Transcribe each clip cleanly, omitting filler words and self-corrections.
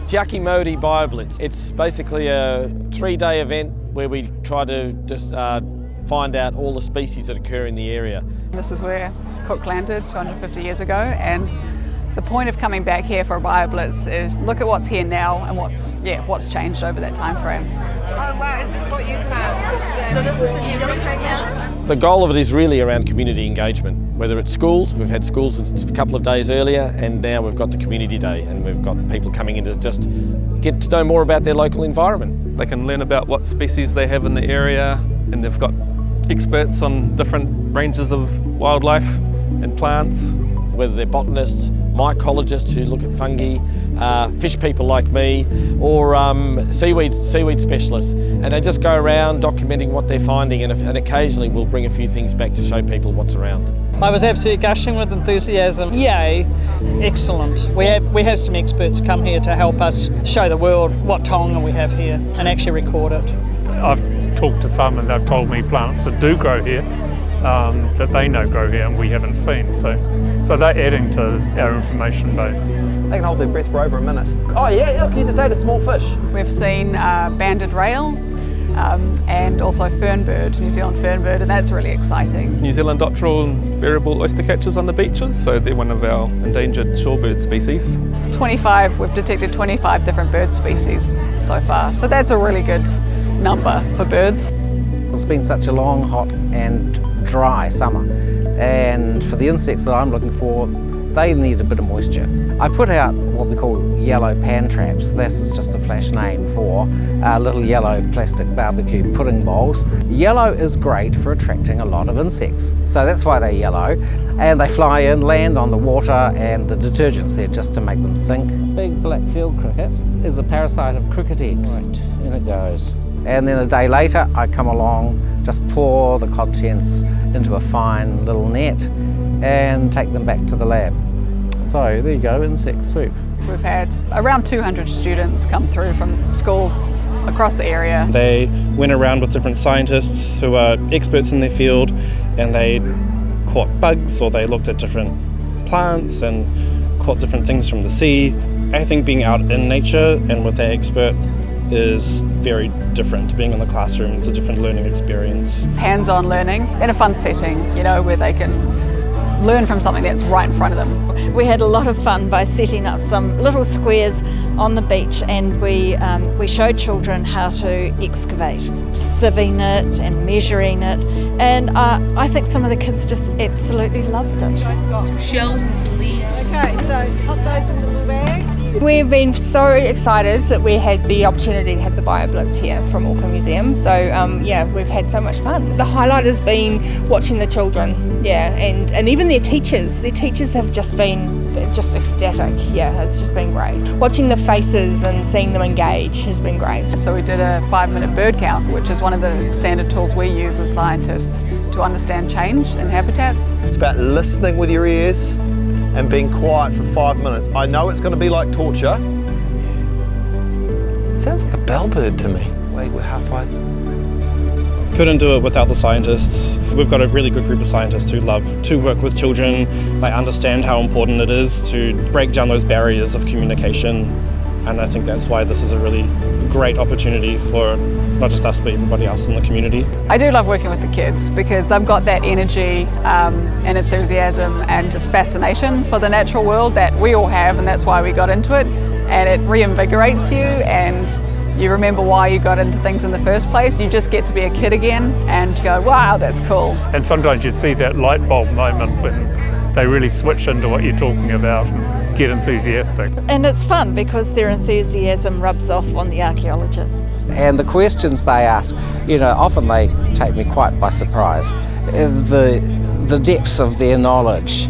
Tiaki Mauri BioBlitz. It's basically a 3-day event where we try to just find out all the species that occur in the area. This is where Cook landed 250 years ago, and the point of coming back here for a BioBlitz is look at what's here now and what's changed over that time frame. Oh wow, is this what you found? So this is the New Zealand program? The goal of it is really around community engagement, whether it's schools. We've had schools a couple of days earlier, and now we've got the community day, and we've got people coming in to just get to know more about their local environment. They can learn about what species they have in the area, and they've got experts on different ranges of wildlife and plants. Whether they're botanists, mycologists who look at fungi, fish people like me, or seaweed specialists, and they just go around documenting what they're finding, and occasionally we'll bring a few things back to show people what's around. I was absolutely gushing with enthusiasm. Yay, excellent. We have some experts come here to help us show the world what taonga we have here and actually record it. I've talked to some and they've told me plants that do grow here, that they know grow here and we haven't seen. So they're adding to our information base. They can hold their breath for over a minute. Oh yeah, look, you just ate a small fish. We've seen banded rail and also fernbird, New Zealand fernbird, and that's really exciting. New Zealand dotterel and variable oyster catchers on the beaches, so they're one of our endangered shorebird species. We've detected 25 different bird species so far, so that's a really good number for birds. It's been such a long, hot and dry summer, and for the insects that I'm looking for, they need a bit of moisture. I put out what we call yellow pan traps. This is just a flash name for little yellow plastic barbecue pudding bowls. Yellow is great for attracting a lot of insects, so that's why they're yellow, and they fly in, land on the water, and the detergent's there just to make them sink. Big black field cricket is a parasite of cricket eggs. Right, in it goes. And then a day later I come along, just pour the contents into a fine little net and take them back to the lab. So there you go, insect soup. We've had around 200 students come through from schools across the area. They went around with different scientists who are experts in their field, and they caught bugs or they looked at different plants and caught different things from the sea. I think being out in nature and with their expert is very different. Being in the classroom, it's a different learning experience. Hands-on learning in a fun setting, where they can learn from something that's right in front of them. We had a lot of fun by setting up some little squares on the beach, and we showed children how to excavate, sieving it and measuring it, and I think some of the kids just absolutely loved it. Some shells and some leaves. Okay, so pop those in the little bag. We've been so excited that we had the opportunity to have the BioBlitz here from Auckland Museum. So we've had so much fun. The highlight has been watching the children, and even their teachers. Their teachers have just been just ecstatic. Yeah, it's just been great. Watching the faces and seeing them engage has been great. So we did a 5-minute bird count, which is one of the standard tools we use as scientists to understand change in habitats. It's about listening with your ears and being quiet for 5 minutes. I know it's going to be like torture. It sounds like a bellbird to me. Wait, we're halfway. Couldn't do it without the scientists. We've got a really good group of scientists who love to work with children. They understand how important it is to break down those barriers of communication, and I think that's why this is a really great opportunity for not just us but everybody else in the community. I do love working with the kids because they've got that energy and enthusiasm and just fascination for the natural world that we all have, and that's why we got into it, and it reinvigorates you and you remember why you got into things in the first place. You just get to be a kid again and go, wow, that's cool. And sometimes you see that light bulb moment when they really switch into what you're talking about and get enthusiastic. And it's fun because their enthusiasm rubs off on the archaeologists. And the questions they ask, often they take me quite by surprise. The depth of their knowledge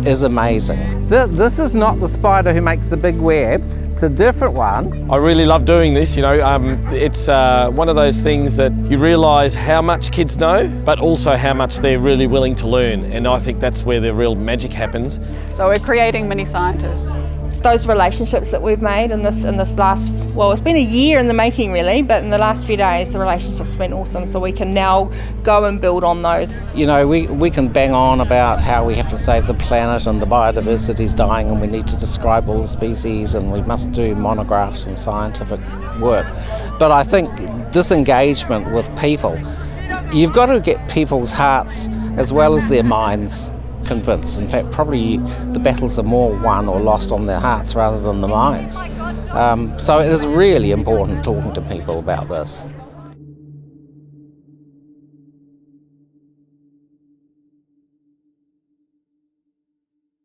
is amazing. This is not the spider who makes the big web. It's a different one. I really love doing this, it's one of those things that you realise how much kids know, but also how much they're really willing to learn, and I think that's where the real magic happens. So we're creating mini scientists. those relationships that we've made in this last, well, it's been a year in the making really, but in the last few days the relationships have been awesome, so we can now go and build on those. You know, we can bang on about how we have to save the planet and the biodiversity is dying and we need to describe all the species and we must do monographs and scientific work. But I think this engagement with people, you've got to get people's hearts as well as their minds convinced. In fact, probably the battles are more won or lost on their hearts rather than the minds. So it is really important talking to people about this.